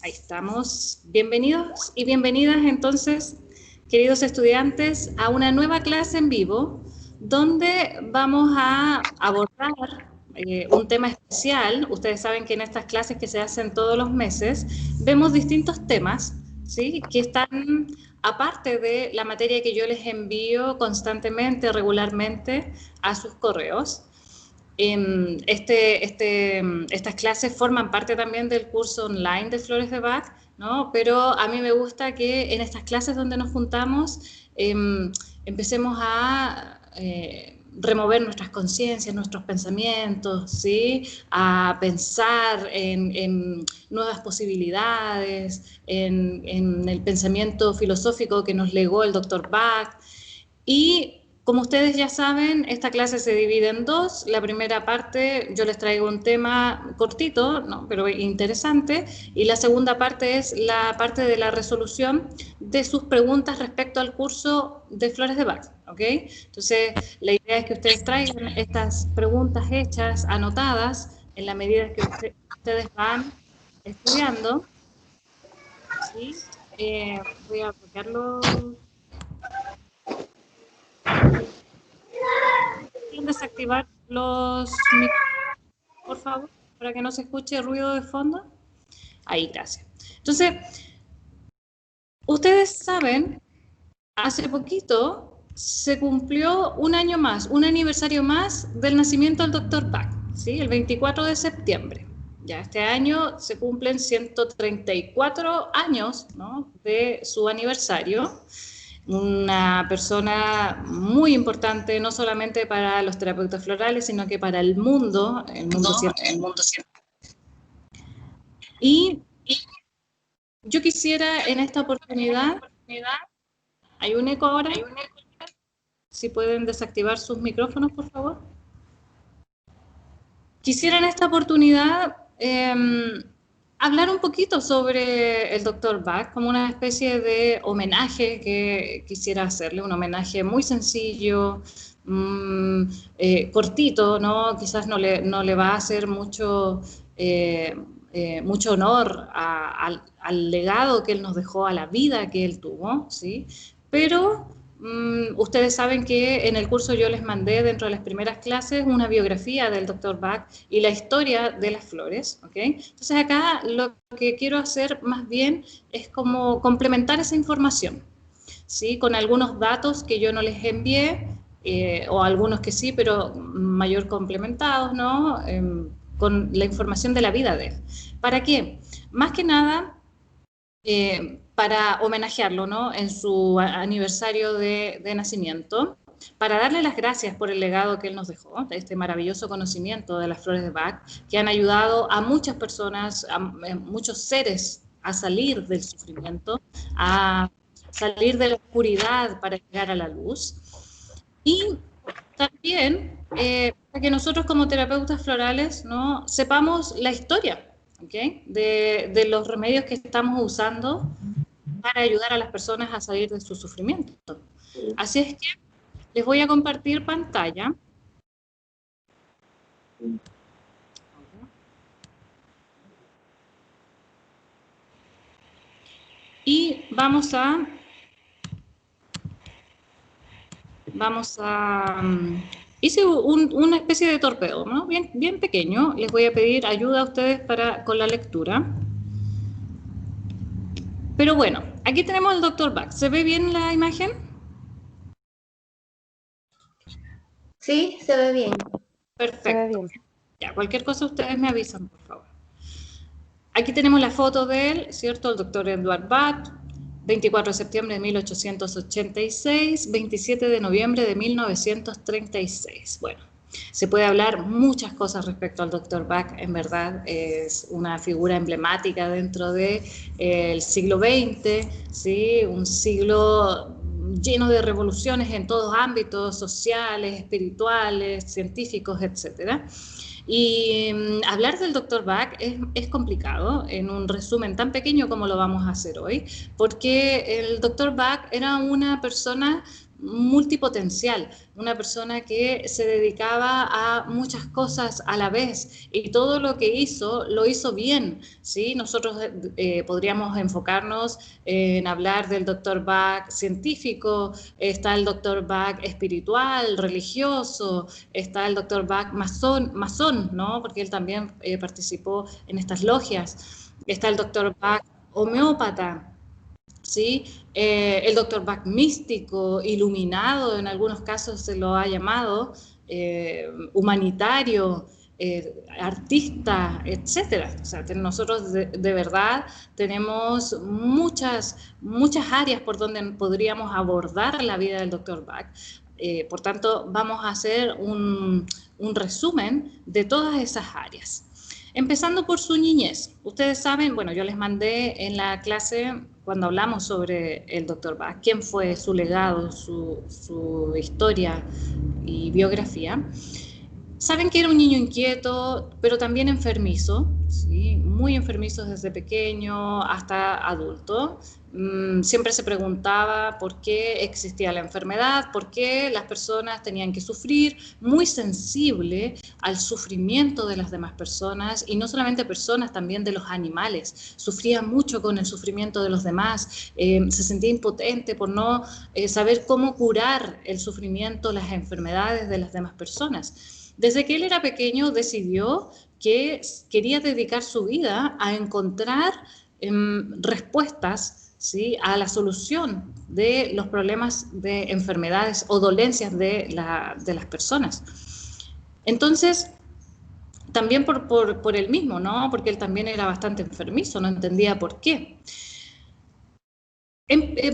Ahí estamos. Bienvenidos y bienvenidas entonces, queridos estudiantes, a una nueva clase en vivo donde vamos a abordar un tema especial. Ustedes saben que en estas clases que se hacen todos los meses vemos distintos temas, ¿sí?, que están aparte de la materia que yo les envío constantemente, regularmente a sus correos. Estas clases forman parte también del curso online de Flores de Bach, ¿no? Pero a mí me gusta que en estas clases donde nos juntamos empecemos a remover nuestras conciencias, nuestros pensamientos, ¿sí? A pensar en nuevas posibilidades, en el pensamiento filosófico que nos legó el Dr. Bach. Y como ustedes ya saben, esta clase se divide en dos. La primera parte yo les traigo un tema cortito, ¿no?, pero interesante, y la segunda parte es la parte de la resolución de sus preguntas respecto al curso de Flores de Bach, ¿ok? Entonces, la idea es que ustedes traigan estas preguntas hechas, anotadas, en la medida que ustedes van estudiando, ¿sí? Voy a bloquearlo. ¿Pueden desactivar los micrófonos, por favor, para que no se escuche ruido de fondo? Ahí, gracias. Entonces, ustedes saben, hace poquito se cumplió un año más, un aniversario más del nacimiento del Dr. Bach, ¿sí? El 24 de septiembre. Ya este año se cumplen 134 años, ¿no?, de su aniversario. Una persona muy importante, no solamente para los terapeutas florales, sino que para el mundo científico. Y yo quisiera en esta oportunidad, ¿hay un eco ahora? Si pueden desactivar sus micrófonos, por favor. Quisiera en esta oportunidad hablar un poquito sobre el Dr. Bach, como una especie de homenaje que quisiera hacerle, un homenaje muy sencillo, cortito, ¿no? Quizás no le va a hacer mucho honor al legado que él nos dejó, a la vida que él tuvo, ¿sí? Pero ustedes saben que en el curso yo les mandé dentro de las primeras clases una biografía del Dr. Bach y la historia de las flores, ¿ok? Entonces acá lo que quiero hacer más bien es como complementar esa información, ¿sí?, con algunos datos que yo no les envié, o algunos que sí, pero mayor complementados, ¿no?, con la información de la vida de él. ¿Para qué? Más que nada, para homenajearlo, ¿no?, en su aniversario de nacimiento, para darle las gracias por el legado que él nos dejó, este maravilloso conocimiento de las flores de Bach, que han ayudado a muchas personas, a muchos seres a salir del sufrimiento, a salir de la oscuridad para llegar a la luz. Y también para que nosotros como terapeutas florales, ¿no?, sepamos la historia, ¿okay?, de los remedios que estamos usando para ayudar a las personas a salir de su sufrimiento. Así es que les voy a compartir pantalla. Y vamos a hice una especie de torpedo, ¿no?, bien pequeño. Les voy a pedir ayuda a ustedes con la lectura. Pero bueno, aquí tenemos al Dr. Bach. ¿Se ve bien la imagen? Sí, se ve bien. Perfecto. Se ve bien. Ya, cualquier cosa ustedes me avisan, por favor. Aquí tenemos la foto de él, ¿cierto? El Dr. Edward Bach, 24 de septiembre de 1886, 27 de noviembre de 1936. Bueno, se puede hablar muchas cosas respecto al Dr. Bach. En verdad es una figura emblemática dentro del siglo XX, ¿sí? Un siglo lleno de revoluciones en todos ámbitos sociales, espirituales, científicos, etcétera. Y hablar del Dr. Bach es complicado en un resumen tan pequeño como lo vamos a hacer hoy, porque el Dr. Bach era una persona multipotencial, una persona que se dedicaba a muchas cosas a la vez y todo lo que hizo, lo hizo bien, ¿sí? Nosotros podríamos enfocarnos en hablar del Dr. Bach científico, está el Dr. Bach espiritual, religioso, está el Dr. Bach masón, ¿no? Porque él también participó en estas logias, está el Dr. Bach homeópata, ¿sí? El Dr. Bach místico, iluminado, en algunos casos se lo ha llamado, humanitario, artista, etcétera. O sea, nosotros de verdad tenemos muchas áreas por donde podríamos abordar la vida del Dr. Bach. Por tanto, vamos a hacer un resumen de todas esas áreas. Empezando por su niñez. Ustedes saben, bueno, yo les mandé en la clase, cuando hablamos sobre el Dr. Bach, quién fue, su legado, su historia y biografía. Saben que era un niño inquieto, pero también enfermizo, ¿sí? Muy enfermizo desde pequeño hasta adulto. Siempre se preguntaba por qué existía la enfermedad, por qué las personas tenían que sufrir, muy sensible al sufrimiento de las demás personas, y no solamente personas, también de los animales. Sufría mucho con el sufrimiento de los demás, se sentía impotente por no saber cómo curar el sufrimiento, las enfermedades de las demás personas. Desde que él era pequeño decidió que quería dedicar su vida a encontrar respuestas, ¿sí?, a la solución de los problemas de enfermedades o dolencias de las personas. Entonces, también por él mismo, ¿no? Porque él también era bastante enfermizo, no entendía por qué.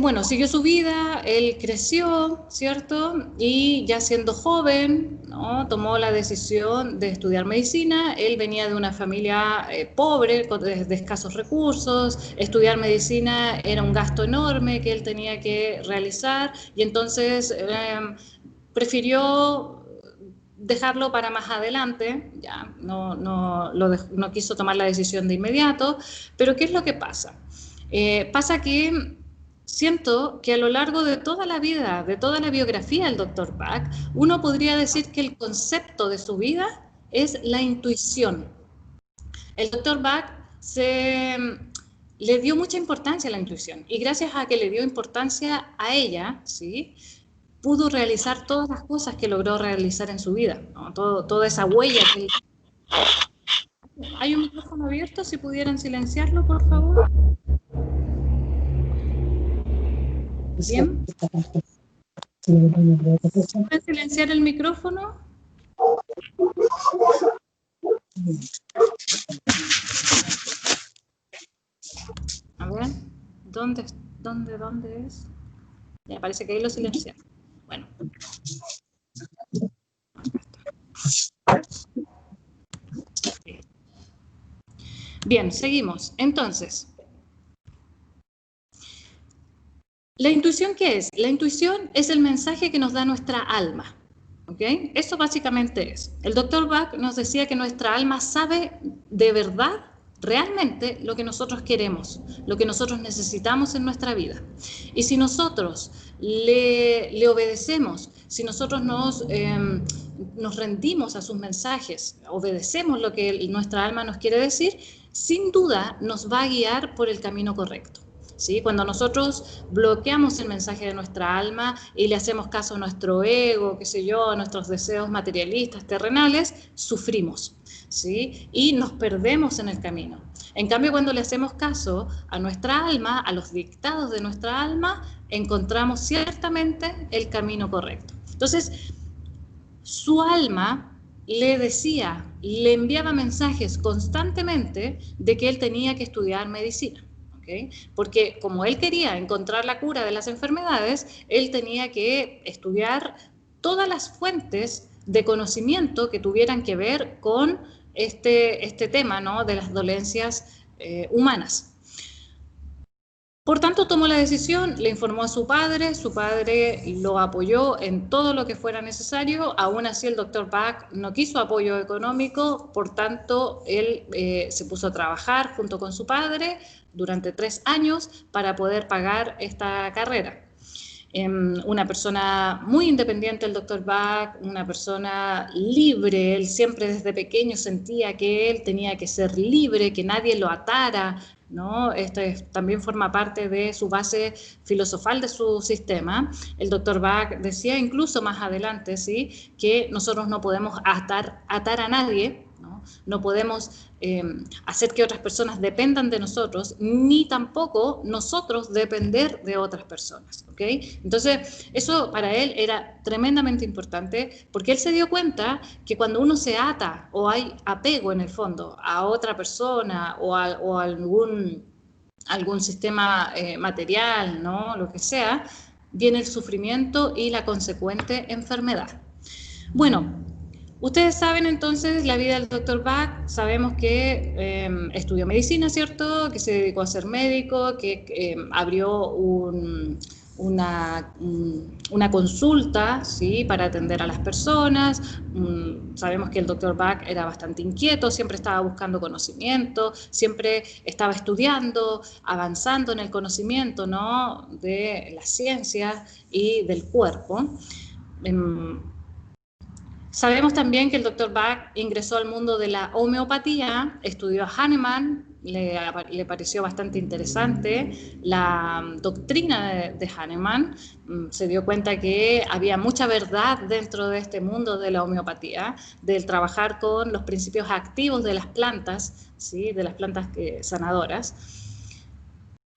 Bueno, siguió su vida, él creció, ¿cierto? Y ya siendo joven, ¿no?, tomó la decisión de estudiar medicina. Él venía de una familia pobre, de escasos recursos. Estudiar medicina era un gasto enorme que él tenía que realizar, y entonces prefirió dejarlo para más adelante, ya no quiso tomar la decisión de inmediato. Pero ¿qué es lo que pasa? Pasa que siento que a lo largo de toda la vida, de toda la biografía del Dr. Bach, uno podría decir que el concepto de su vida es la intuición. El Dr. Bach le dio mucha importancia a la intuición, y gracias a que le dio importancia a ella, ¿sí?, pudo realizar todas las cosas que logró realizar en su vida, ¿no? Toda esa huella que... ¿Hay un micrófono abierto? Si pudieran silenciarlo, por favor. Bien. ¿Pueden silenciar el micrófono? A ver, ¿dónde es? Ya, parece que ahí lo silenciaron. Bueno. Bien, seguimos. Entonces, ¿la intuición qué es? La intuición es el mensaje que nos da nuestra alma, ¿ok? Eso básicamente es. El Dr. Bach nos decía que nuestra alma sabe de verdad, realmente, lo que nosotros queremos, lo que nosotros necesitamos en nuestra vida. Y si nosotros le obedecemos, si nosotros nos rendimos a sus mensajes, obedecemos lo que nuestra alma nos quiere decir, sin duda nos va a guiar por el camino correcto, ¿sí? Cuando nosotros bloqueamos el mensaje de nuestra alma y le hacemos caso a nuestro ego, qué sé yo, a nuestros deseos materialistas, terrenales, sufrimos, ¿sí? Y nos perdemos en el camino. En cambio, cuando le hacemos caso a nuestra alma, a los dictados de nuestra alma, encontramos ciertamente el camino correcto. Entonces, su alma le decía, le enviaba mensajes constantemente de que él tenía que estudiar medicina, ¿okay? Porque como él quería encontrar la cura de las enfermedades, él tenía que estudiar todas las fuentes de conocimiento que tuvieran que ver con este tema, ¿no?, de las dolencias humanas. Por tanto, tomó la decisión, le informó a su padre lo apoyó en todo lo que fuera necesario. Aún así, el Dr. Bach no quiso apoyo económico, por tanto, él se puso a trabajar junto con su padre durante 3 años para poder pagar esta carrera. una persona muy independiente, el doctor Bach, una persona libre. Él siempre desde pequeño sentía que él tenía que ser libre, que nadie lo atara, ¿no? También forma parte de su base filosofal de su sistema. El doctor Bach decía incluso más adelante, ¿sí?, que nosotros no podemos atar a nadie, ¿no? No podemos hacer que otras personas dependan de nosotros, ni tampoco nosotros depender de otras personas, ¿ok? Entonces, eso para él era tremendamente importante, porque él se dio cuenta que cuando uno se ata o hay apego en el fondo a otra persona o a algún sistema material, ¿no?, lo que sea, viene el sufrimiento y la consecuente enfermedad. Bueno, ustedes saben entonces la vida del doctor Bach. Sabemos que estudió medicina, ¿cierto?, que se dedicó a ser médico, que abrió una consulta, ¿sí?, para atender a las personas. Sabemos que el doctor Bach era bastante inquieto, siempre estaba buscando conocimiento, siempre estaba estudiando, avanzando en el conocimiento, ¿no?, de las ciencias y del cuerpo. Sabemos también que el doctor Bach ingresó al mundo de la homeopatía, estudió a Hahnemann, le pareció bastante interesante la doctrina de Hahnemann, se dio cuenta que había mucha verdad dentro de este mundo de la homeopatía, del trabajar con los principios activos de las plantas, ¿sí?, de las plantas sanadoras.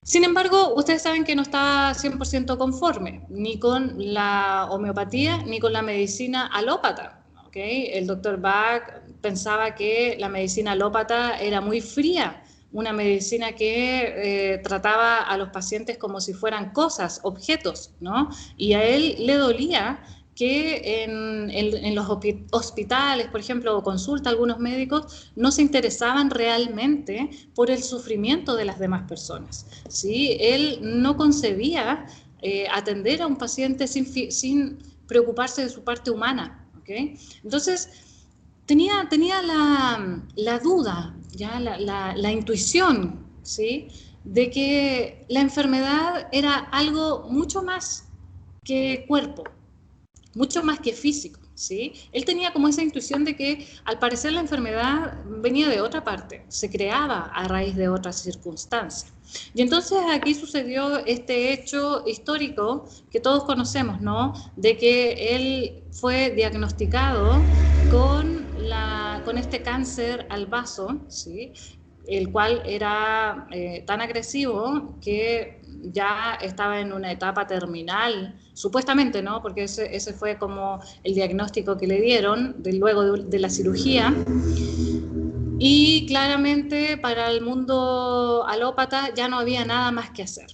Sin embargo, ustedes saben que no estaba 100% conforme, ni con la homeopatía, ni con la medicina alópata. ¿Okay? El doctor Bach pensaba que la medicina alópata era muy fría, una medicina que trataba a los pacientes como si fueran cosas, objetos, ¿no? Y a él le dolía que en los hospitales, por ejemplo, o consulta, algunos médicos no se interesaban realmente por el sufrimiento de las demás personas, ¿sí? Él no concebía atender a un paciente sin preocuparse de su parte humana. ¿Okay? Entonces, tenía la duda, ¿ya? La intuición, ¿sí?, de que la enfermedad era algo mucho más que cuerpo, mucho más que físico, ¿sí? Él tenía como esa intuición de que al parecer la enfermedad venía de otra parte, se creaba a raíz de otras circunstancias. Y entonces aquí sucedió este hecho histórico que todos conocemos, ¿no?, de que él fue diagnosticado con este cáncer al vaso, ¿sí?, el cual era tan agresivo que ya estaba en una etapa terminal, supuestamente, ¿no?, porque ese fue como el diagnóstico que le dieron luego de la cirugía. Y claramente para el mundo alópata ya no había nada más que hacer.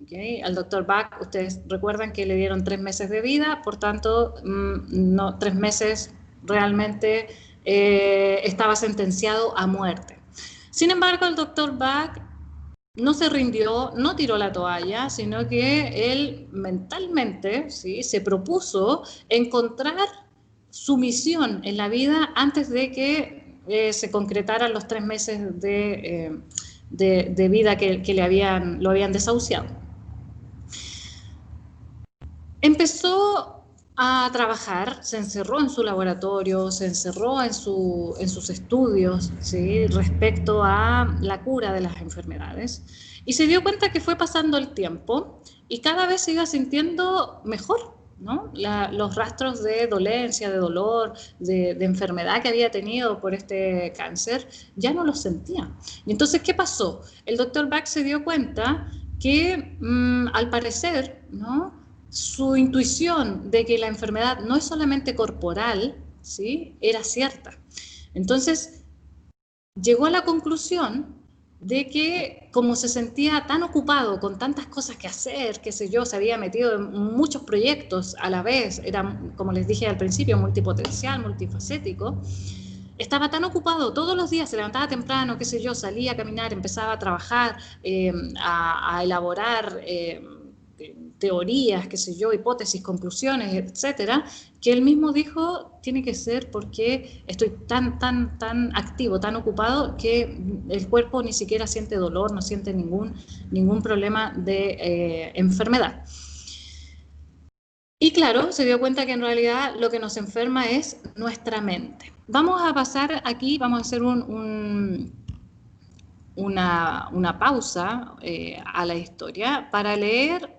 ¿Okay? Al doctor Bach, ustedes recuerdan que le dieron 3 meses de vida, por tanto, 3 meses realmente estaba sentenciado a muerte. Sin embargo, el doctor Bach no se rindió, no tiró la toalla, sino que él mentalmente, ¿sí?, se propuso encontrar su misión en la vida antes de que se concretaran los 3 meses de vida que lo habían desahuciado. Empezó a trabajar, se encerró en su laboratorio, se encerró en sus estudios, ¿sí?, respecto a la cura de las enfermedades, y se dio cuenta que fue pasando el tiempo y cada vez se iba sintiendo mejor, ¿no? Los rastros de dolencia, de dolor, de enfermedad que había tenido por este cáncer, ya no los sentía. Y entonces, ¿qué pasó? El doctor Bach se dio cuenta que al parecer, ¿no?, su intuición de que la enfermedad no es solamente corporal, ¿sí?, era cierta. Entonces, llegó a la conclusión de que como se sentía tan ocupado con tantas cosas que hacer, qué sé yo, se había metido en muchos proyectos a la vez, era, como les dije al principio, multipotencial, multifacético, estaba tan ocupado, todos los días se levantaba temprano, qué sé yo, salía a caminar, empezaba a trabajar, a elaborar teorías, qué sé yo, hipótesis, conclusiones, etcétera, que él mismo dijo, tiene que ser porque estoy tan activo, tan ocupado, que el cuerpo ni siquiera siente dolor, no siente ningún problema de enfermedad. Y claro, se dio cuenta que en realidad lo que nos enferma es nuestra mente. Vamos a pasar aquí, vamos a hacer una pausa a la historia para leer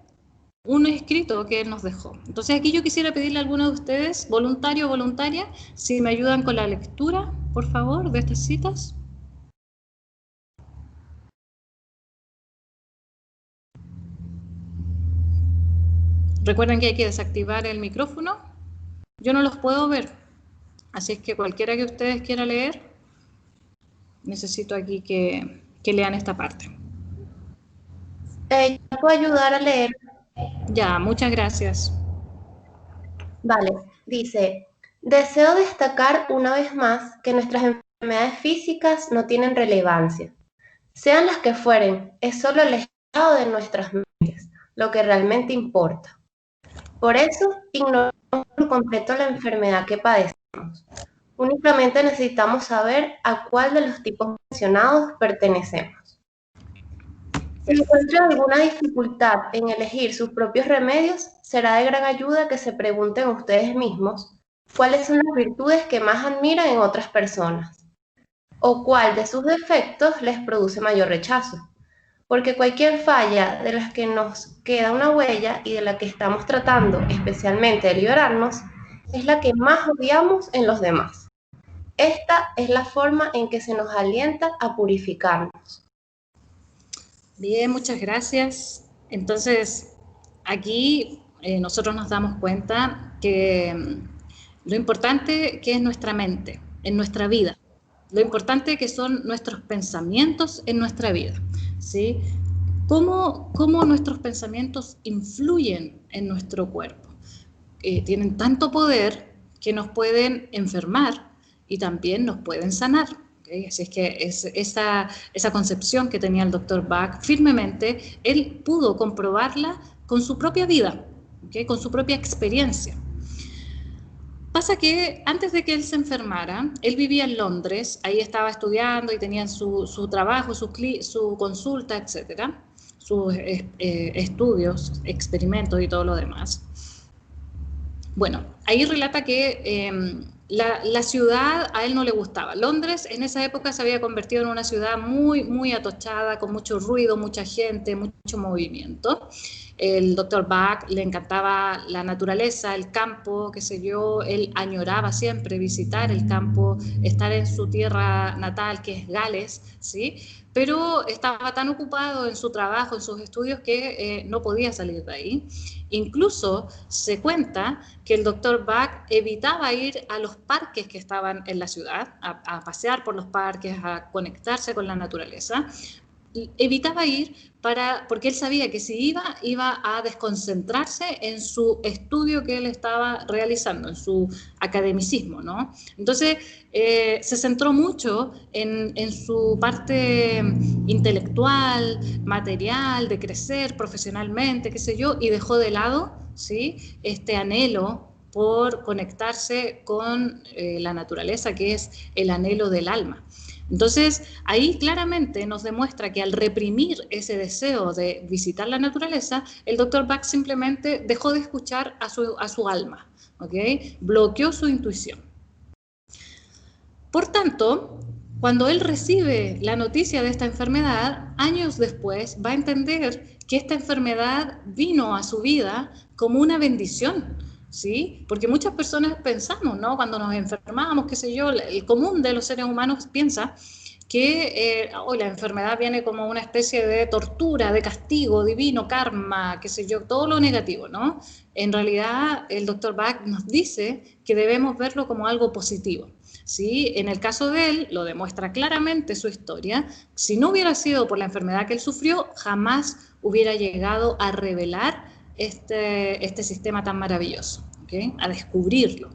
un escrito que él nos dejó. Entonces aquí yo quisiera pedirle a alguno de ustedes, voluntario o voluntaria, si me ayudan con la lectura, por favor, de estas citas. Recuerden que hay que desactivar el micrófono. Yo no los puedo ver, así es que cualquiera que ustedes quiera leer, necesito aquí que lean esta parte. ¿Yo puedo ayudar a leer? Ya, muchas gracias. Vale, dice, deseo destacar una vez más que nuestras enfermedades físicas no tienen relevancia. Sean las que fueren, es solo el estado de nuestras mentes, lo que realmente importa. Por eso, ignoramos por completo la enfermedad que padecemos. Únicamente necesitamos saber a cuál de los tipos mencionados pertenecemos. Si encuentran alguna dificultad en elegir sus propios remedios, será de gran ayuda que se pregunten ustedes mismos cuáles son las virtudes que más admiran en otras personas o cuál de sus defectos les produce mayor rechazo. Porque cualquier falla de las que nos queda una huella y de la que estamos tratando especialmente de liberarnos, es la que más odiamos en los demás. Esta es la forma en que se nos alienta a purificarnos. Bien, muchas gracias. Entonces, aquí nosotros nos damos cuenta que lo importante que es nuestra mente en nuestra vida, lo importante que son nuestros pensamientos en nuestra vida, ¿sí? ¿Cómo nuestros pensamientos influyen en nuestro cuerpo? Tienen tanto poder que nos pueden enfermar y también nos pueden sanar. ¿Okay? Así es que esa concepción que tenía el doctor Bach firmemente, él pudo comprobarla con su propia vida, ¿okay? Con su propia experiencia. Pasa que antes de que él se enfermara, él vivía en Londres, ahí estaba estudiando y tenía su trabajo, su consulta, etcétera, sus estudios, experimentos y todo lo demás. Bueno, ahí relata que la ciudad a él no le gustaba. Londres en esa época se había convertido en una ciudad muy, muy atochada, con mucho ruido, mucha gente, mucho movimiento. El doctor Bach le encantaba la naturaleza, el campo, qué sé yo, él añoraba siempre visitar el campo, estar en su tierra natal, que es Gales, ¿sí? Pero estaba tan ocupado en su trabajo, en sus estudios, que no podía salir de ahí. Incluso se cuenta que el doctor Bach evitaba ir a los parques que estaban en la ciudad, a pasear por los parques, a conectarse con la naturaleza. Evitaba ir porque él sabía que si iba a desconcentrarse en su estudio que él estaba realizando, en su academicismo, ¿no? Entonces, se centró mucho en su parte intelectual, material, de crecer profesionalmente, qué sé yo, y dejó de lado, ¿sí?, este anhelo por conectarse con la naturaleza, que es el anhelo del alma. Entonces, ahí claramente nos demuestra que al reprimir ese deseo de visitar la naturaleza, el doctor Bach simplemente dejó de escuchar a su alma, ¿okay? Bloqueó su intuición. Por tanto, cuando él recibe la noticia de esta enfermedad, años después va a entender que esta enfermedad vino a su vida como una bendición, ¿sí? Porque muchas personas pensamos, ¿no? Cuando nos enfermamos, qué sé yo, el común de los seres humanos piensa que la enfermedad viene como una especie de tortura, de castigo divino, karma, qué sé yo, todo lo negativo, ¿no? En realidad, el doctor Bach nos dice que debemos verlo como algo positivo, ¿sí? En el caso de él, lo demuestra claramente su historia, si no hubiera sido por la enfermedad que él sufrió, jamás hubiera llegado a revelar este sistema tan maravilloso, ¿okay? A descubrirlo.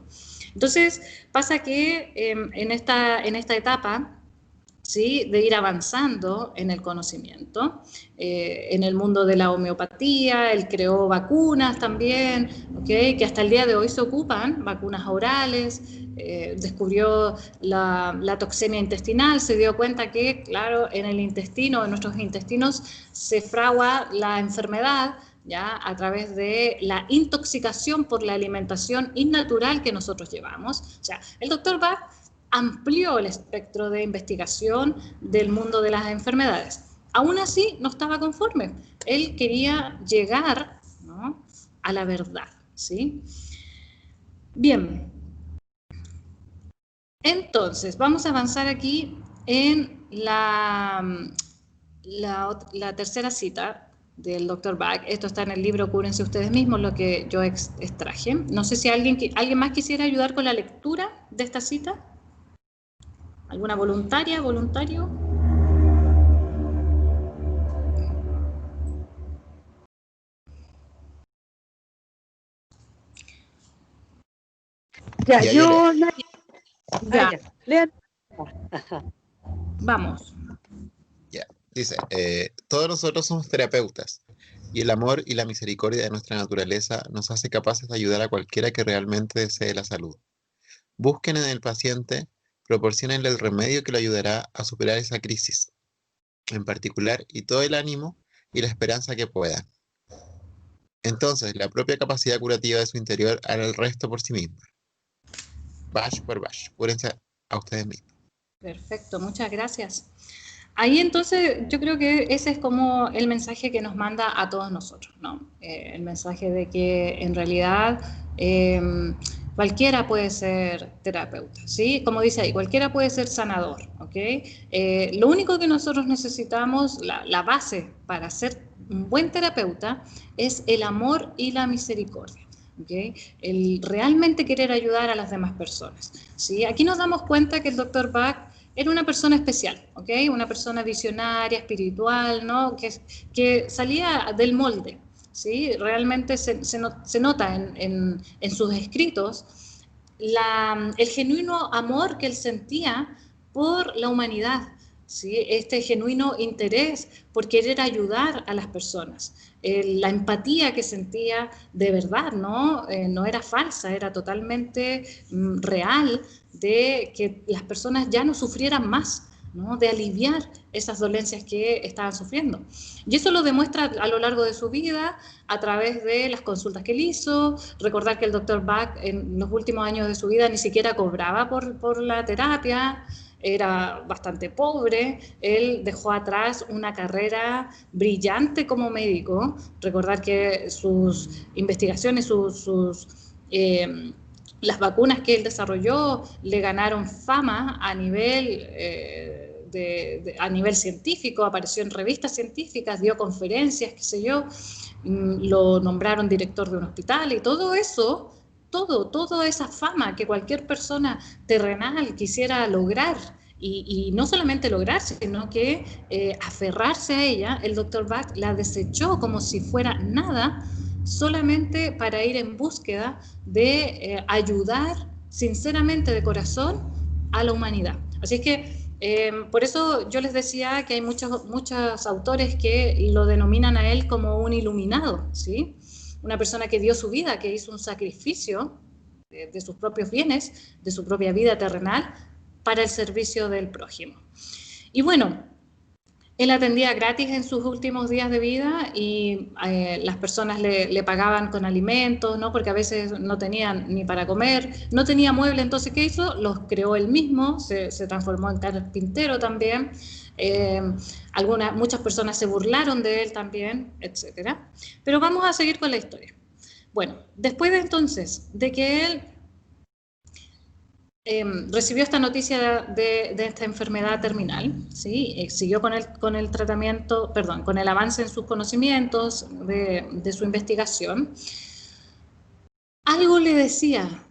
Entonces, pasa que en esta etapa, ¿sí?, de ir avanzando en el conocimiento, en el mundo de la homeopatía, él creó vacunas también, ¿okay?, que hasta el día de hoy se ocupan, vacunas orales, descubrió la toxemia intestinal, se dio cuenta que, claro, en el intestino, en nuestros intestinos, se fragua la enfermedad ¿ya? A través de la intoxicación por la alimentación innatural que nosotros llevamos. O sea, el doctor Bach amplió el espectro de investigación del mundo de las enfermedades. Aún así, no estaba conforme. Él quería llegar, ¿no?, a la verdad, ¿sí? Bien. Entonces, vamos a avanzar aquí en la tercera cita del Dr. Bach. Esto está en el libro Cúrense Ustedes Mismos, lo que yo extraje. No sé si alguien más quisiera ayudar con la lectura de esta cita. ¿Alguna voluntaria, voluntario? Ya, yo... Ya. Lean. Vamos. Ya, dice, todos nosotros somos terapeutas y el amor y la misericordia de nuestra naturaleza nos hace capaces de ayudar a cualquiera que realmente desee la salud. Busquen en el paciente, proporciónenle el remedio que lo ayudará a superar esa crisis, en particular, y todo el ánimo y la esperanza que puedan. Entonces, la propia capacidad curativa de su interior hará el resto por sí misma. Bach por Bach, cúrense a ustedes mismos. Perfecto, muchas gracias. Ahí entonces yo creo que ese es como el mensaje que nos manda a todos nosotros, ¿no? El mensaje de que en realidad cualquiera puede ser terapeuta, ¿sí? Como dice ahí, cualquiera puede ser sanador, ¿ok? Lo único que nosotros necesitamos, la base para ser un buen terapeuta es el amor y la misericordia. ¿Okay? El realmente querer ayudar a las demás personas, ¿sí? Aquí nos damos cuenta que el Dr. Bach era una persona especial, ¿okay? Una persona visionaria, espiritual, ¿no? que salía del molde, ¿sí? Realmente se nota en sus escritos el genuino amor que él sentía por la humanidad, ¿sí? Este genuino interés por querer ayudar a las personas. La empatía que sentía de verdad, ¿no? No era falsa, era totalmente real, de que las personas ya no sufrieran más, ¿no? De aliviar esas dolencias que estaban sufriendo. Y eso lo demuestra a lo largo de su vida, a través de las consultas que él hizo. Recordar que el Dr. Bach en los últimos años de su vida ni siquiera cobraba por la terapia, era bastante pobre, él dejó atrás una carrera brillante como médico. Recordar que sus investigaciones, las vacunas que él desarrolló le ganaron fama a nivel, a nivel científico, apareció en revistas científicas, dio conferencias, qué sé yo, lo nombraron director de un hospital y todo eso, toda esa fama que cualquier persona terrenal quisiera lograr, y no solamente lograr, sino que aferrarse a ella, el Dr. Bach la desechó como si fuera nada, solamente para ir en búsqueda de ayudar sinceramente de corazón a la humanidad. Así es que por eso yo les decía que hay muchos autores que lo denominan a él como un iluminado, ¿sí? Una persona que dio su vida, que hizo un sacrificio de sus propios bienes, de su propia vida terrenal, para el servicio del prójimo. Y bueno, él atendía gratis en sus últimos días de vida y las personas le pagaban con alimentos, ¿no? Porque a veces no tenían ni para comer, no tenía mueble, entonces ¿qué hizo? Los creó él mismo, se transformó en carpintero también. Muchas personas se burlaron de él también, etc. Pero vamos a seguir con la historia. Bueno, después de entonces, de que él recibió esta noticia de esta enfermedad terminal, ¿sí? Siguió con el tratamiento, perdón, con el avance en sus conocimientos, de su investigación. Algo le decía,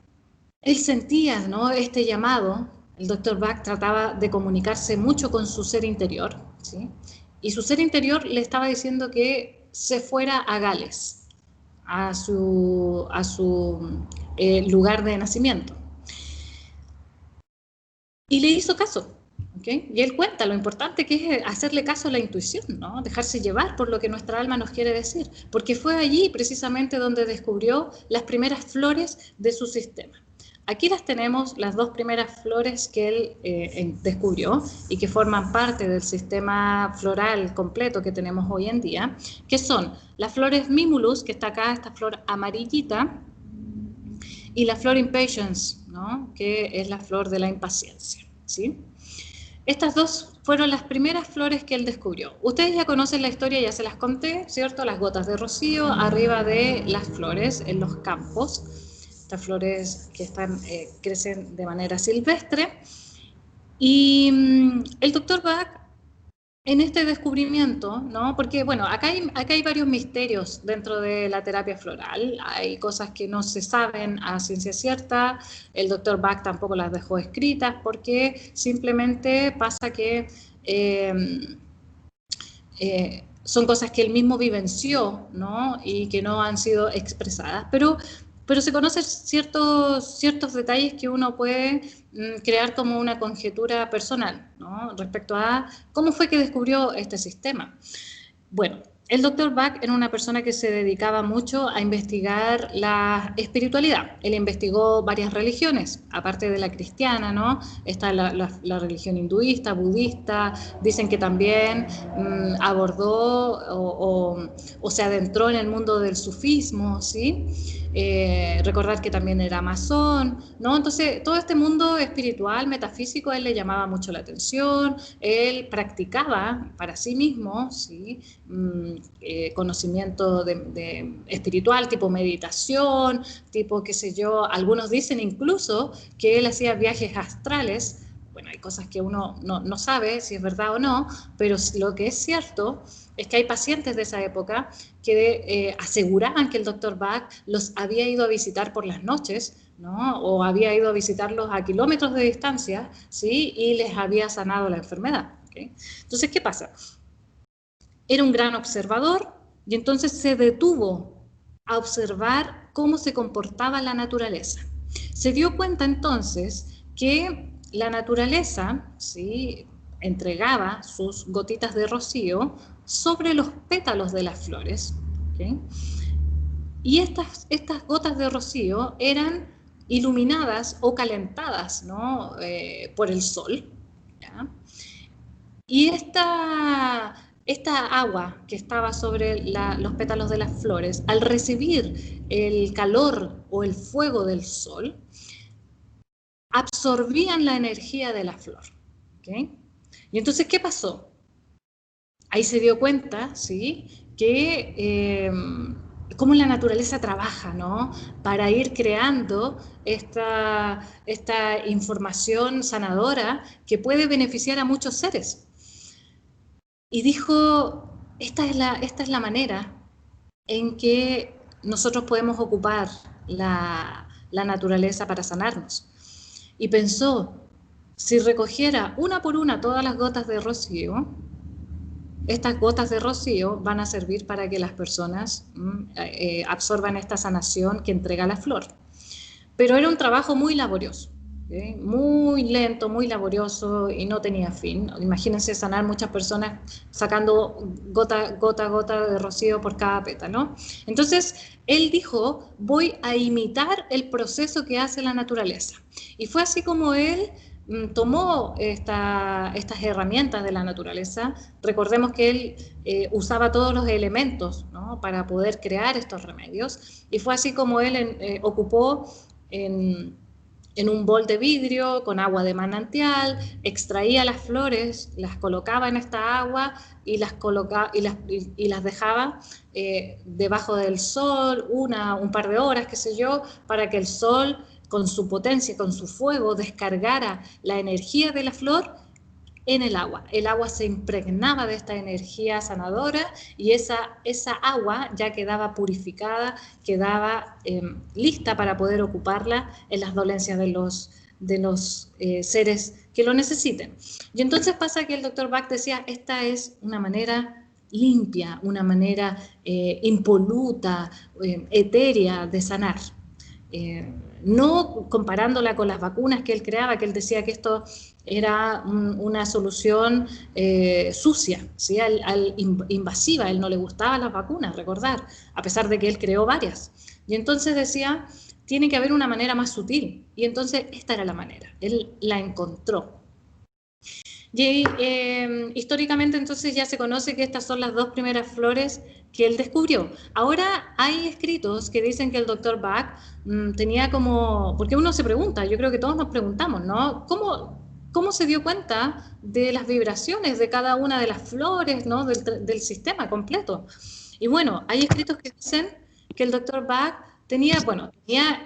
él sentía, ¿no?, este llamado. El Dr. Bach trataba de comunicarse mucho con su ser interior, ¿sí? Y su ser interior le estaba diciendo que se fuera a Gales, a su lugar de nacimiento. Y le hizo caso, ¿okay? Y él cuenta lo importante que es hacerle caso a la intuición, ¿no? Dejarse llevar por lo que nuestra alma nos quiere decir, porque fue allí precisamente donde descubrió las primeras flores de su sistema. Aquí las tenemos, las dos primeras flores que él descubrió y que forman parte del sistema floral completo que tenemos hoy en día, que son las flores Mimulus, que está acá, esta flor amarillita, y la flor Impatience, ¿no? Que es la flor de la impaciencia, ¿sí? Estas dos fueron las primeras flores que él descubrió. Ustedes ya conocen la historia, ya se las conté, ¿cierto? Las gotas de rocío arriba de las flores en los campos. Estas flores que crecen de manera silvestre. Y el doctor Bach, en este descubrimiento, ¿no? Porque, bueno, acá hay varios misterios dentro de la terapia floral. Hay cosas que no se saben a ciencia cierta. El doctor Bach tampoco las dejó escritas porque simplemente pasa que son cosas que él mismo vivenció, ¿no? Y que no han sido expresadas. Pero se conocen ciertos detalles que uno puede crear como una conjetura personal, ¿no? Respecto a cómo fue que descubrió este sistema. Bueno, el doctor Bach era una persona que se dedicaba mucho a investigar la espiritualidad. Él investigó varias religiones, aparte de la cristiana, ¿no? Está la religión hinduista, budista. Dicen que también abordó o se adentró en el mundo del sufismo, ¿sí? Recordar que también era masón, ¿no? Entonces, todo este mundo espiritual, metafísico, a él le llamaba mucho la atención. Él practicaba para sí mismo, ¿sí? Conocimiento espiritual, tipo meditación, tipo, qué sé yo, algunos dicen incluso que él hacía viajes astrales. Bueno, hay cosas que uno no sabe si es verdad o no, pero lo que es cierto es que hay pacientes de esa época que aseguraban que el doctor Bach los había ido a visitar por las noches, ¿no? O había ido a visitarlos a kilómetros de distancia, ¿sí? Y les había sanado la enfermedad, ¿okay? Entonces, ¿qué pasa? Era un gran observador y entonces se detuvo a observar cómo se comportaba la naturaleza. Se dio cuenta entonces que la naturaleza, ¿sí?, entregaba sus gotitas de rocío sobre los pétalos de las flores, ¿okay? Y estas gotas de rocío eran iluminadas o calentadas, ¿no? Por el sol, ¿ya? Y esta agua que estaba sobre los pétalos de las flores, al recibir el calor o el fuego del sol, absorbían la energía de la flor, ¿okay? Y entonces, ¿qué pasó? Ahí se dio cuenta, ¿sí?, que cómo la naturaleza trabaja, ¿no?, para ir creando esta información sanadora que puede beneficiar a muchos seres. Y dijo, esta es la manera en que nosotros podemos ocupar la naturaleza para sanarnos. Y pensó, si recogiera una por una todas las gotas de rocío, estas gotas de rocío van a servir para que las personas absorban esta sanación que entrega la flor. Pero era un trabajo muy laborioso, ¿okay? Muy lento, muy laborioso y no tenía fin. Imagínense sanar muchas personas sacando gota de rocío por cada pétalo. Entonces, él dijo, voy a imitar el proceso que hace la naturaleza. Y fue así como él tomó estas herramientas de la naturaleza. Recordemos que él usaba todos los elementos, ¿no?, para poder crear estos remedios. Y fue así como él ocupó en un bol de vidrio con agua de manantial, extraía las flores, las colocaba en esta agua y las dejaba debajo del sol un par de horas, qué sé yo, para que el sol con su potencia, con su fuego, descargara la energía de la flor en el agua. El agua se impregnaba de esta energía sanadora y esa agua ya quedaba purificada, quedaba lista para poder ocuparla en las dolencias de los seres que lo necesiten. Y entonces pasa que el doctor Bach decía, esta es una manera limpia, una manera impoluta, etérea de sanar. No comparándola con las vacunas que él creaba, que él decía que esto era una solución sucia, ¿sí?, invasiva. A él no le gustaban las vacunas, recordar, a pesar de que él creó varias. Y entonces decía, tiene que haber una manera más sutil. Y entonces esta era la manera. Él la encontró. Y históricamente entonces ya se conoce que estas son las 2 primeras flores que él descubrió. Ahora hay escritos que dicen que el Dr. Bach tenía como, porque uno se pregunta, yo creo que todos nos preguntamos, ¿no? ¿Cómo se dio cuenta de las vibraciones de cada una de las flores, ¿no? del sistema completo? Y bueno, hay escritos que dicen que el Dr. Bach tenía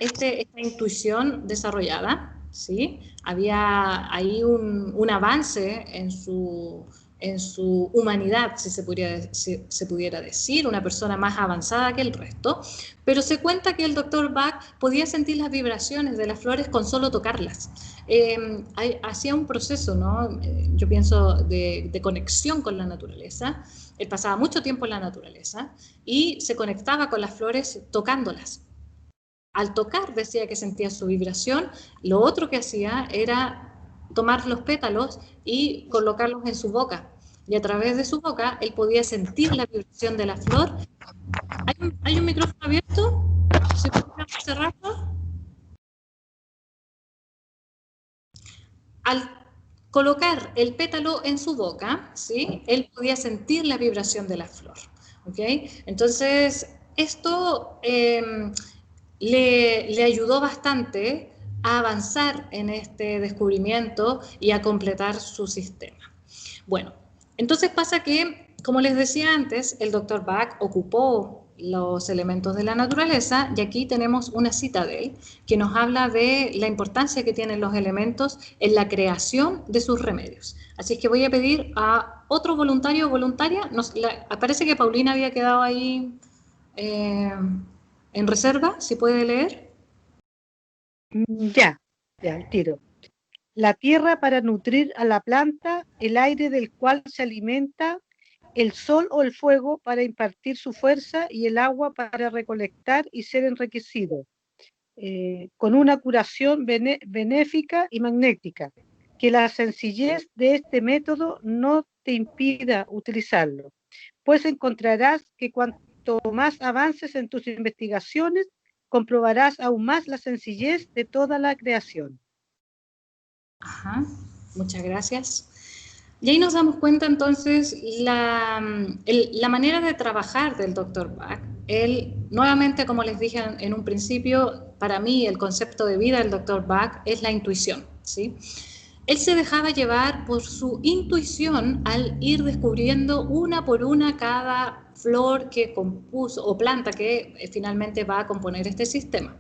esta intuición desarrollada, ¿sí? Había ahí un avance en su humanidad, si se pudiera decir, una persona más avanzada que el resto, pero se cuenta que el Dr. Bach podía sentir las vibraciones de las flores con solo tocarlas. Hacía un proceso, ¿no? Yo pienso de conexión con la naturaleza. Él pasaba mucho tiempo en la naturaleza y se conectaba con las flores tocándolas. Al tocar decía que sentía su vibración. Lo otro que hacía era tomar los pétalos y colocarlos en su boca. Y a través de su boca él podía sentir la vibración de la flor. ¿Hay un micrófono abierto? ¿Se puede cerrarlo? Al colocar el pétalo en su boca, ¿sí? Él podía sentir la vibración de la flor. ¿Okay? Entonces, esto le ayudó bastante a avanzar en este descubrimiento y a completar su sistema. Bueno, entonces pasa que, como les decía antes, el Dr. Bach ocupó los elementos de la naturaleza y aquí tenemos una cita de él que nos habla de la importancia que tienen los elementos en la creación de sus remedios. Así es que voy a pedir a otro voluntario o voluntaria, parece que Paulina había quedado ahí en reserva, si puede leer. Ya, el tiro. La tierra para nutrir a la planta, el aire del cual se alimenta, el sol o el fuego para impartir su fuerza y el agua para recolectar y ser enriquecido, con una curación benéfica y magnética. Que la sencillez de este método no te impida utilizarlo, pues encontrarás que cuanto más avances en tus investigaciones, comprobarás aún más la sencillez de toda la creación. Ajá, muchas gracias. Y ahí nos damos cuenta entonces la manera de trabajar del Dr. Bach. Él, nuevamente, como les dije en un principio, para mí el concepto de vida del Dr. Bach es la intuición, ¿sí? Él se dejaba llevar por su intuición al ir descubriendo una por una cada flor que compuso o planta que finalmente va a componer este sistema.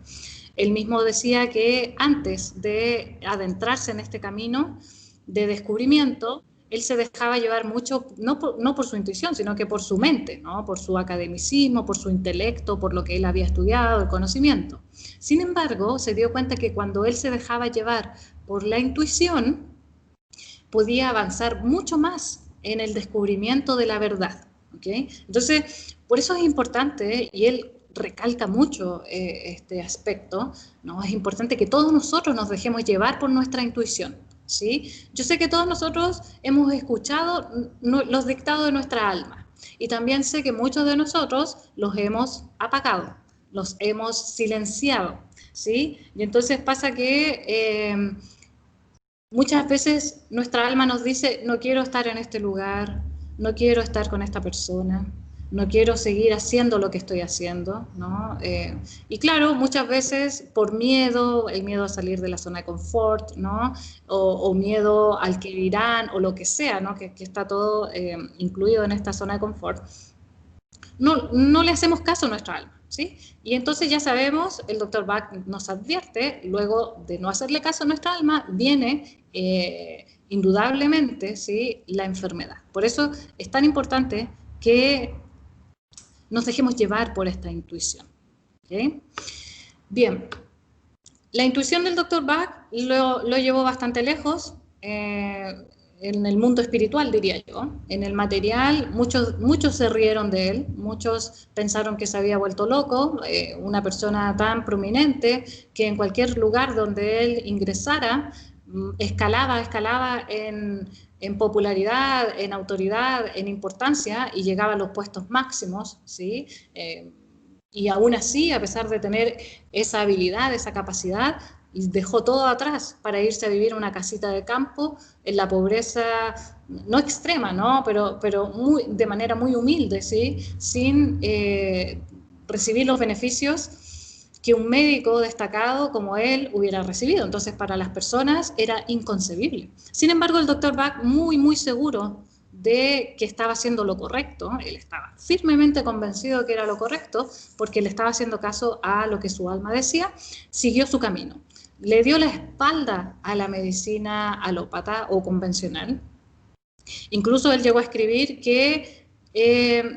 Él mismo decía que antes de adentrarse en este camino de descubrimiento, él se dejaba llevar mucho, no por su intuición, sino que por su mente, ¿no? Por su academicismo, por su intelecto, por lo que él había estudiado, el conocimiento. Sin embargo, se dio cuenta que cuando él se dejaba llevar por la intuición, podía avanzar mucho más en el descubrimiento de la verdad. ¿Okay? Entonces, por eso es importante, y él recalca mucho este aspecto, ¿no? Es importante que todos nosotros nos dejemos llevar por nuestra intuición. ¿Sí? Yo sé que todos nosotros hemos escuchado los dictados de nuestra alma y también sé que muchos de nosotros los hemos apagado, los hemos silenciado, ¿sí? Y entonces pasa que muchas veces nuestra alma nos dice, no quiero estar en este lugar, no quiero estar con esta persona, no quiero seguir haciendo lo que estoy haciendo, ¿no? Y claro, muchas veces por miedo, el miedo a salir de la zona de confort, ¿no? O miedo al que dirán, o lo que sea, ¿no? Que está todo incluido en esta zona de confort, no le hacemos caso a nuestra alma, ¿sí? Y entonces ya sabemos, el Dr. Bach nos advierte, luego de no hacerle caso a nuestra alma, viene indudablemente, ¿sí? La enfermedad. Por eso es tan importante que nos dejemos llevar por esta intuición. ¿Okay? Bien, la intuición del Dr. Bach lo llevó bastante lejos en el mundo espiritual, diría yo. En el material, muchos se rieron de él, muchos pensaron que se había vuelto loco, una persona tan prominente que en cualquier lugar donde él ingresara, escalaba en popularidad, en autoridad, en importancia y llegaba a los puestos máximos, ¿sí? Y aún así, a pesar de tener esa habilidad, esa capacidad, dejó todo atrás para irse a vivir a una casita de campo en la pobreza, no extrema, ¿no? Pero de manera muy humilde, ¿sí? Sin recibir los beneficios que un médico destacado como él hubiera recibido. Entonces, para las personas era inconcebible. Sin embargo, el doctor Bach, muy, muy seguro de que estaba haciendo lo correcto, él estaba firmemente convencido que era lo correcto, porque le estaba haciendo caso a lo que su alma decía, siguió su camino. Le dio la espalda a la medicina alópata o convencional. Incluso él llegó a escribir que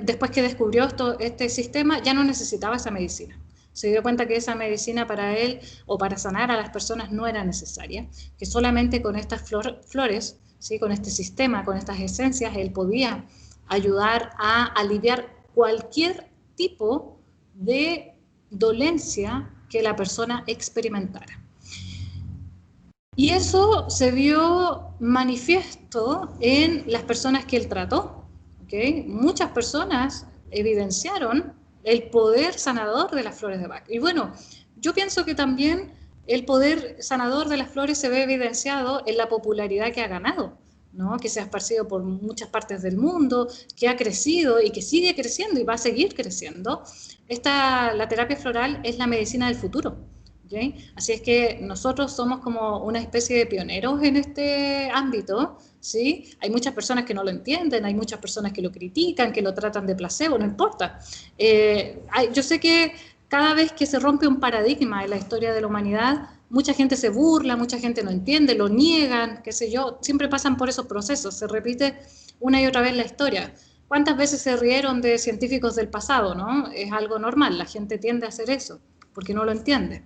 después que descubrió este sistema ya no necesitaba esa medicina. Se dio cuenta que esa medicina para él o para sanar a las personas no era necesaria, que solamente con estas flores, ¿sí? Con este sistema, con estas esencias, él podía ayudar a aliviar cualquier tipo de dolencia que la persona experimentara. Y eso se vio manifiesto en las personas que él trató. ¿Okay? Muchas personas evidenciaron el poder sanador de las flores de Bach. Y bueno, yo pienso que también el poder sanador de las flores se ve evidenciado en la popularidad que ha ganado, ¿no? Que se ha esparcido por muchas partes del mundo, que ha crecido y que sigue creciendo y va a seguir creciendo. La terapia floral es la medicina del futuro. ¿Okay? Así es que nosotros somos como una especie de pioneros en este ámbito, ¿sí? Hay muchas personas que no lo entienden, hay muchas personas que lo critican, que lo tratan de placebo, no importa. Yo sé que cada vez que se rompe un paradigma en la historia de la humanidad, mucha gente se burla, mucha gente no entiende, lo niegan, qué sé yo, siempre pasan por esos procesos, se repite una y otra vez la historia. ¿Cuántas veces se rieron de científicos del pasado, no? Es algo normal, la gente tiende a hacer eso, porque no lo entiende.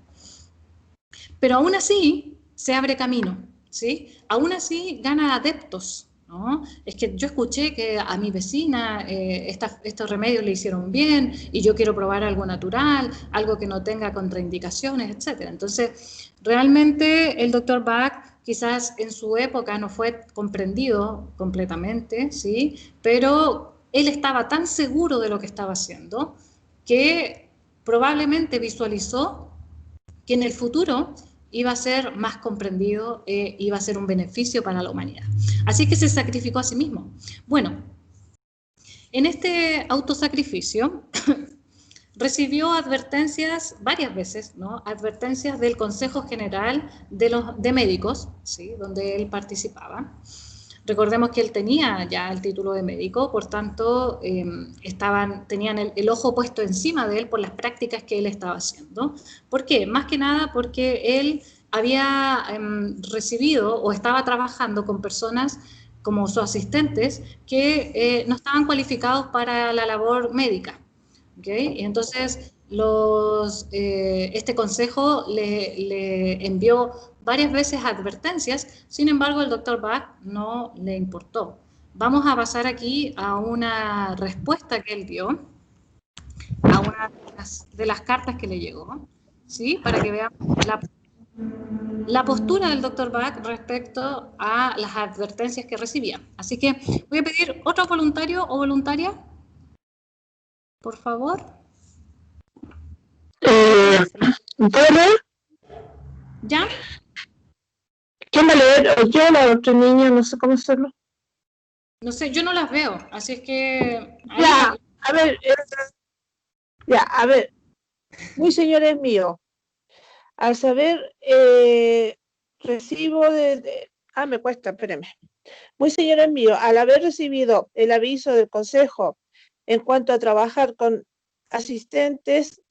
Pero aún así se abre camino, ¿sí? Aún así gana adeptos, ¿no? Es que yo escuché que a mi vecina estos remedios le hicieron bien y yo quiero probar algo natural, algo que no tenga contraindicaciones, etc. Entonces, realmente el doctor Bach quizás en su época no fue comprendido completamente, ¿sí? Pero él estaba tan seguro de lo que estaba haciendo que probablemente visualizó que en el futuro iba a ser más comprendido, iba a ser un beneficio para la humanidad. Así que se sacrificó a sí mismo. Bueno, en este autosacrificio recibió advertencias varias veces, ¿no? Advertencias del Consejo General de Médicos, ¿sí? Donde él participaba. Recordemos que él tenía ya el título de médico, por tanto, tenían el ojo puesto encima de él por las prácticas que él estaba haciendo. ¿Por qué? Más que nada porque él había recibido o estaba trabajando con personas como sus asistentes que no estaban cualificados para la labor médica. ¿Okay? Y entonces este consejo le envió varias veces advertencias, sin embargo el doctor Bach no le importó. Vamos a pasar aquí a una respuesta que él dio a una de las cartas que le llegó, ¿sí? Para que veamos la postura del doctor Bach respecto a las advertencias que recibía. Así que voy a pedir otro voluntario o voluntaria, por favor. ¿Puedo leer? ¿Ya? ¿Quién va a leer? ¿O yo, la otra niña? No sé cómo hacerlo. No sé, yo no las veo, así es que... Ya, a ver, muy señores míos, al saber, recibo me cuesta, espérame. Muy señores míos, al haber recibido el aviso del Consejo en cuanto a trabajar con asistentes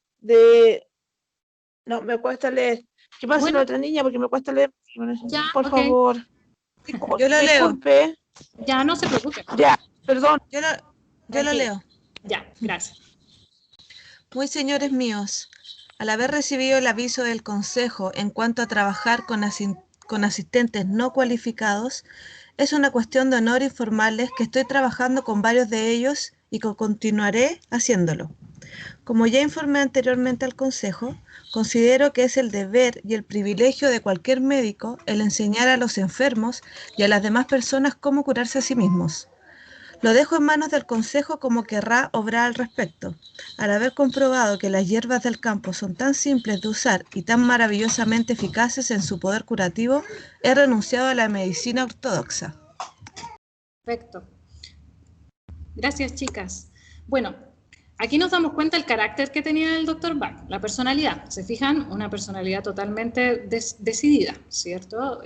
no, me cuesta leer. ¿Qué pasa la otra niña? Porque me cuesta leer. Ya, por favor. Yo lo leo. Disculpe. Ya, no se preocupe. Ya, perdón. Yo lo leo. Ya, gracias. Muy señores míos, al haber recibido el aviso del Consejo en cuanto a trabajar con asistentes no cualificados, es una cuestión de honor informarles que estoy trabajando con varios de ellos y que continuaré haciéndolo. Como ya informé anteriormente al Consejo, considero que es el deber y el privilegio de cualquier médico el enseñar a los enfermos y a las demás personas cómo curarse a sí mismos. Lo dejo en manos del consejo como querrá obrar al respecto. Al haber comprobado que las hierbas del campo son tan simples de usar y tan maravillosamente eficaces en su poder curativo, he renunciado a la medicina ortodoxa. Perfecto. Gracias, chicas. Bueno, aquí nos damos cuenta del carácter que tenía el Dr. Bach, la personalidad. ¿Se fijan? Una personalidad totalmente decidida, ¿cierto?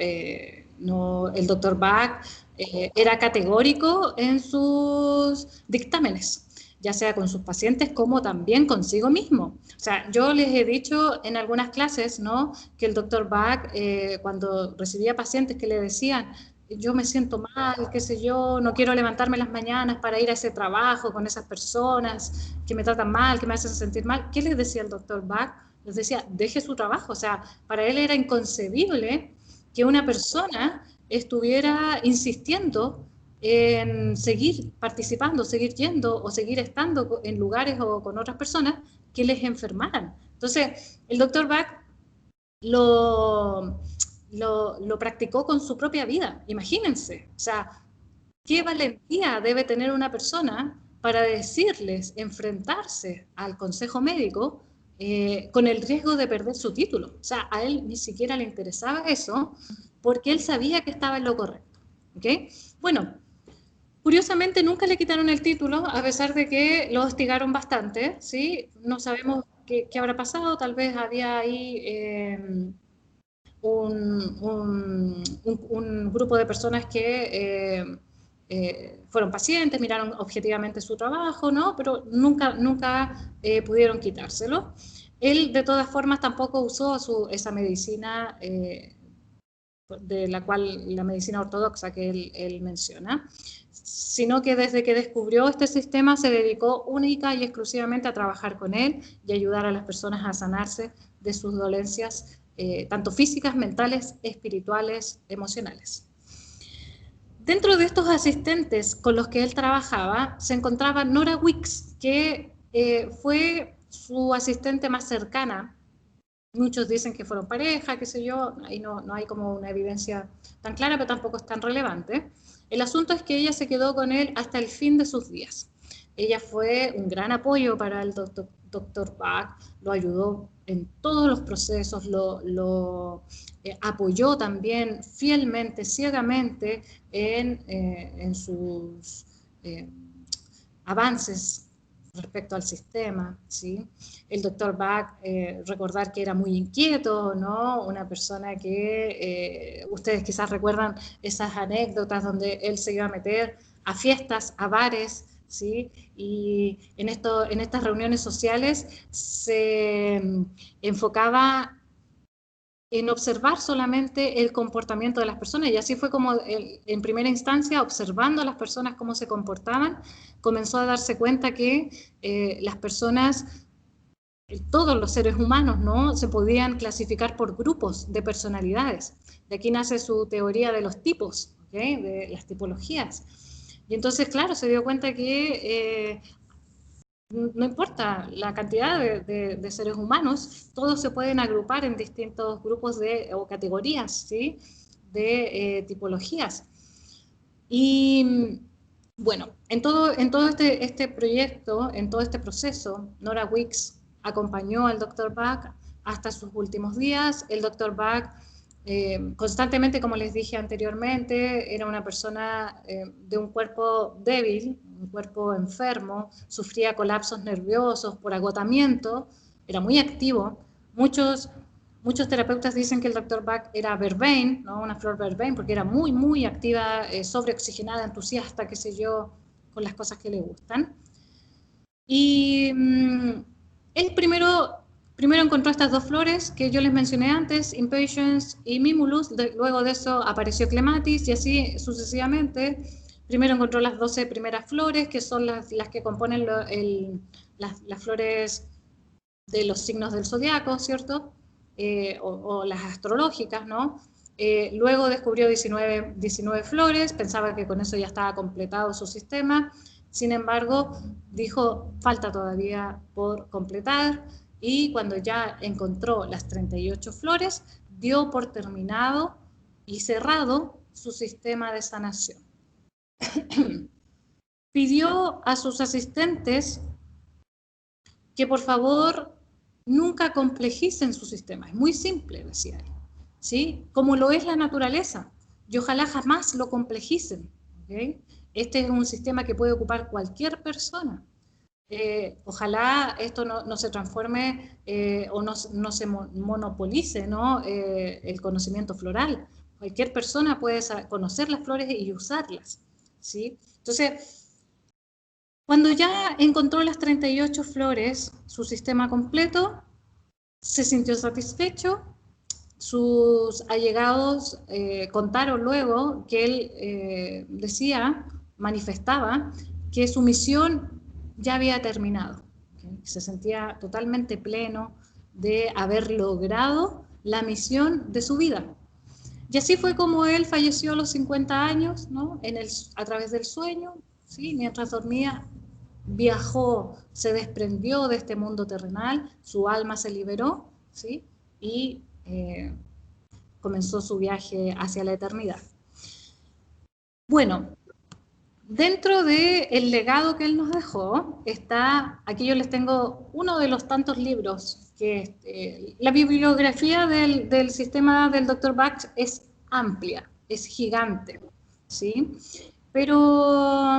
No, el Dr. Bach era categórico en sus dictámenes, ya sea con sus pacientes como también consigo mismo. O sea, yo les he dicho en algunas clases, ¿no?, que el Dr. Bach, cuando recibía pacientes que le decían, yo me siento mal, qué sé yo, no quiero levantarme las mañanas para ir a ese trabajo con esas personas que me tratan mal, que me hacen sentir mal, ¿qué les decía el Dr. Bach? Les decía, deje su trabajo. O sea, para él era inconcebible que una persona estuviera insistiendo en seguir participando, seguir yendo o seguir estando en lugares o con otras personas que les enfermaran. Entonces, el Dr. Bach lo practicó con su propia vida, imagínense. O sea, qué valentía debe tener una persona para decirles, enfrentarse al consejo médico con el riesgo de perder su título. O sea, a él ni siquiera le interesaba eso, porque él sabía que estaba en lo correcto. ¿Okay? Bueno, curiosamente nunca le quitaron el título, a pesar de que lo hostigaron bastante, ¿sí? No sabemos qué habrá pasado, tal vez había ahí un grupo de personas que fueron pacientes, miraron objetivamente su trabajo, ¿no? Pero nunca pudieron quitárselo. Él, de todas formas, tampoco usó esa medicina de la cual, la medicina ortodoxa que él menciona, sino que desde que descubrió este sistema se dedicó única y exclusivamente a trabajar con él y ayudar a las personas a sanarse de sus dolencias, tanto físicas, mentales, espirituales, emocionales. Dentro de estos asistentes con los que él trabajaba se encontraba Nora Wicks, que fue su asistente más cercana. Muchos dicen que fueron pareja, qué sé yo, ahí no hay como una evidencia tan clara, pero tampoco es tan relevante. El asunto es que ella se quedó con él hasta el fin de sus días. Ella fue un gran apoyo para el Dr. Bach, lo ayudó en todos los procesos, lo apoyó también fielmente, ciegamente en sus avances respecto al sistema, ¿sí? El Dr. Bach, recordar que era muy inquieto, ¿no? Una persona que, ustedes quizás recuerdan esas anécdotas donde él se iba a meter a fiestas, a bares, ¿sí? Y en estas reuniones sociales se enfocaba en observar solamente el comportamiento de las personas, y así fue como en primera instancia, observando a las personas cómo se comportaban, comenzó a darse cuenta que las personas, todos los seres humanos, ¿no?, se podían clasificar por grupos de personalidades. De aquí nace su teoría de los tipos, ¿okay?, de las tipologías. Y entonces, claro, se dio cuenta que no importa la cantidad de seres humanos, todos se pueden agrupar en distintos grupos o categorías, ¿sí?, de tipologías. Y bueno, en todo este proyecto, en todo este proceso, Nora Wicks acompañó al Dr. Bach hasta sus últimos días. El Dr. Bach constantemente, como les dije anteriormente, era una persona de un cuerpo débil, un cuerpo enfermo, sufría colapsos nerviosos por agotamiento, era muy activo. Muchos terapeutas dicen que el Dr. Bach era verbein, ¿no?, una flor verbein, porque era muy, muy activa, sobreoxigenada, entusiasta, qué sé yo, con las cosas que le gustan. Y él primero encontró estas dos flores que yo les mencioné antes, Impatience y Mimulus. Luego de eso apareció Clematis y así sucesivamente. Primero encontró las 12 primeras flores, que son las que componen las flores de los signos del zodiaco, ¿cierto? O las astrológicas, ¿no? Luego descubrió 19 flores, pensaba que con eso ya estaba completado su sistema. Sin embargo, dijo, falta todavía por completar, y cuando ya encontró las 38 flores, dio por terminado y cerrado su sistema de sanación. pidió a sus asistentes que por favor nunca complejicen su sistema. Es muy simple, decía él, ¿sí? Como lo es la naturaleza. Y ojalá jamás lo complejicen, ¿okay? Este es un sistema que puede ocupar cualquier persona. Ojalá esto no se transforme o no se monopolice, ¿no? El conocimiento floral. Cualquier persona puede conocer las flores y usarlas, ¿sí? Entonces, cuando ya encontró las 38 flores, su sistema completo, se sintió satisfecho. Sus allegados contaron luego que él decía, manifestaba, que su misión ya había terminado. ¿Okay? Se sentía totalmente pleno de haber logrado la misión de su vida. Y así fue como él falleció a los 50 años, ¿no? A través del sueño, ¿sí? Mientras dormía, viajó, se desprendió de este mundo terrenal, su alma se liberó, ¿sí? Y comenzó su viaje hacia la eternidad. Bueno, dentro del legado que él nos dejó está, aquí yo les tengo uno de los tantos libros, que la bibliografía del sistema del Dr. Bach es amplia, es gigante, ¿sí? Pero,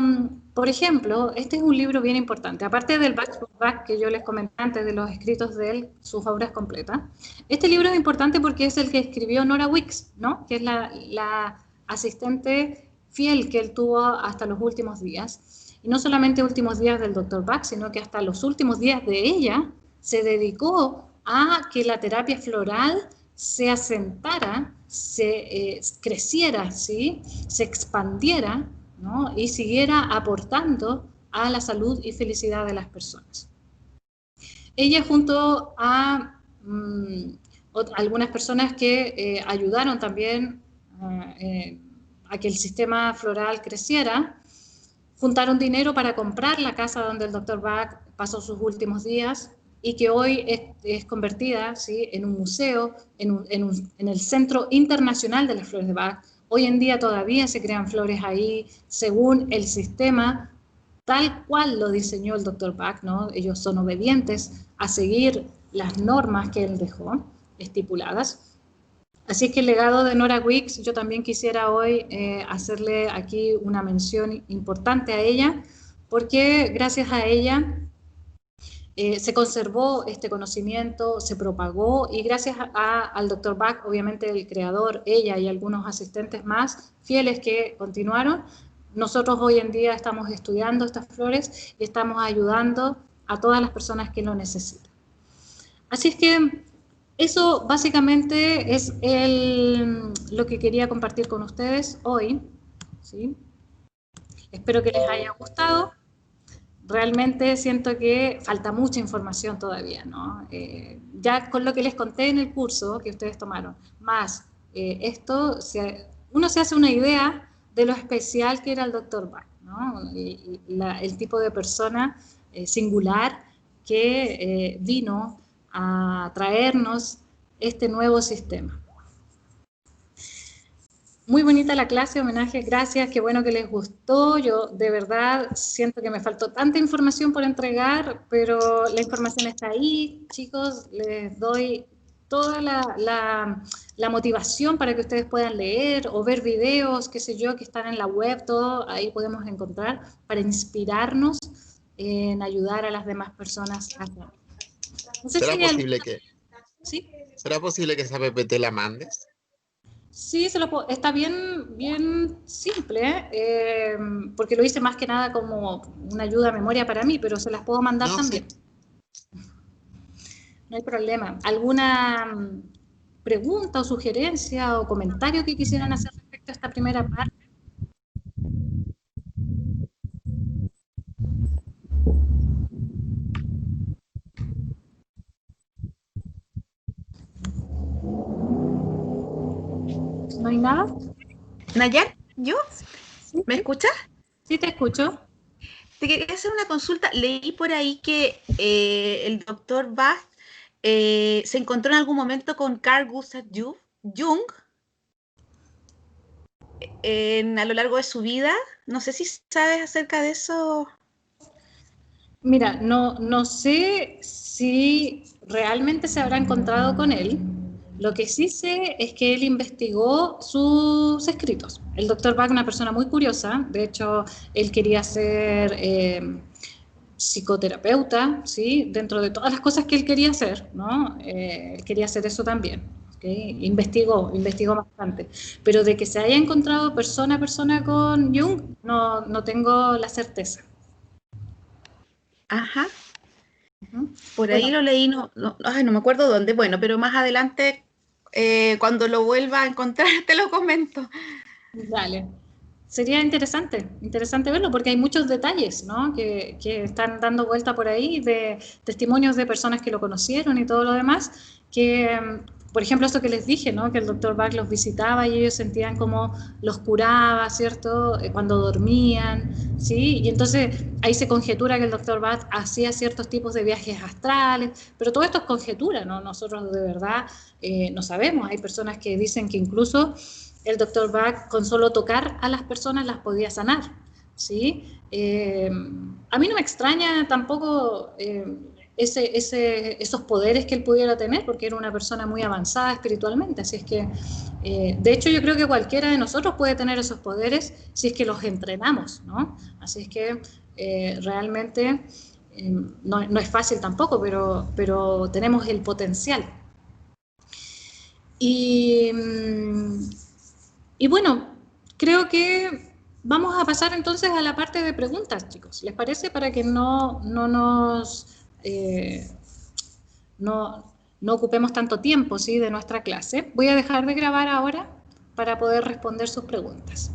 por ejemplo, este es un libro bien importante. Aparte del Bach que yo les comenté antes, de los escritos de él, sus obras completas, este libro es importante porque es el que escribió Nora Wicks, ¿no? Que es la asistente fiel que él tuvo hasta los últimos días. Y no solamente últimos días del Dr. Bach, sino que hasta los últimos días de ella se dedicó a que la terapia floral se asentara, se creciera, ¿sí? Se expandiera, ¿no? Y siguiera aportando a la salud y felicidad de las personas. Ella junto a algunas personas que ayudaron también a que el sistema floral creciera, juntaron dinero para comprar la casa donde el Dr. Bach pasó sus últimos días y que hoy es convertida, ¿sí? En un museo, en el Centro Internacional de las Flores de Bach. Hoy en día todavía se crean flores ahí según el sistema tal cual lo diseñó el Dr. Bach, ¿no? Ellos son obedientes a seguir las normas que él dejó estipuladas. Así que el legado de Nora Wicks, yo también quisiera hoy hacerle aquí una mención importante a ella, porque gracias a ella se conservó este conocimiento, se propagó, y gracias al Dr. Bach, obviamente el creador, ella y algunos asistentes más fieles que continuaron, nosotros hoy en día estamos estudiando estas flores y estamos ayudando a todas las personas que lo necesitan. Así es que eso básicamente es lo que quería compartir con ustedes hoy, ¿sí? Espero que les haya gustado. Realmente siento que falta mucha información todavía, ¿no? Ya con lo que les conté en el curso que ustedes tomaron, más esto, uno se hace una idea de lo especial que era el Dr. Bach, ¿no? Y el tipo de persona singular que vino a traernos este nuevo sistema. Muy bonita la clase, homenaje, gracias, qué bueno que les gustó. Yo de verdad siento que me faltó tanta información por entregar, pero la información está ahí, chicos, les doy toda la motivación para que ustedes puedan leer o ver videos, qué sé yo, que están en la web, todo ahí podemos encontrar para inspirarnos en ayudar a las demás personas. No sé ¿Será si posible que, ¿sí? ¿será posible que esa PPT la mandes? Sí, está bien simple, porque lo hice más que nada como una ayuda a memoria para mí, pero se las puedo mandar No, también. sí. No hay problema. ¿Alguna pregunta o sugerencia o comentario que quisieran hacer respecto a esta primera parte? ¿No hay nada? Nayar, ¿yo? ¿Sí? ¿Me escuchas? Sí, te escucho. Te quería hacer una consulta. Leí por ahí que el doctor Bach se encontró en algún momento con Carl Gustav Jung. a lo largo de su vida. No sé si sabes acerca de eso. Mira, no sé si realmente se habrá encontrado con él. Lo que sí sé es que él investigó sus escritos. El doctor Bach, una persona muy curiosa, de hecho, él quería ser psicoterapeuta, ¿sí? Dentro de todas las cosas que él quería hacer, ¿no? Él quería hacer eso también. ¿Okay? Investigó bastante. Pero de que se haya encontrado persona a persona con Jung, no tengo la certeza. Ajá. ¿No? Por ahí Bueno, lo leí, ay, no me acuerdo dónde. Bueno, pero más adelante, cuando lo vuelva a encontrar, te lo comento. dale. Sería interesante verlo, porque hay muchos detalles, ¿no? que están dando vuelta por ahí de testimonios de personas que lo conocieron y todo lo demás, que, por ejemplo, esto que les dije, ¿no? Que el doctor Bach los visitaba y ellos sentían como los curaba, ¿cierto? Cuando dormían, ¿sí? Y entonces ahí se conjetura que el doctor Bach hacía ciertos tipos de viajes astrales, pero todo esto es conjetura, ¿no? Nosotros de verdad no sabemos. Hay personas que dicen que incluso el doctor Bach con solo tocar a las personas las podía sanar, ¿sí? A mí no me extraña tampoco esos poderes que él pudiera tener, porque era una persona muy avanzada espiritualmente, así es que, de hecho, yo creo que cualquiera de nosotros puede tener esos poderes si es que los entrenamos, ¿no? Así es que realmente no es fácil tampoco, pero tenemos el potencial. Y, y bueno, creo que vamos a pasar entonces a la parte de preguntas, chicos. ¿Les parece? Para que no, no ocupemos tanto tiempo, ¿sí? De nuestra clase. Voy a dejar de grabar ahora para poder responder sus preguntas.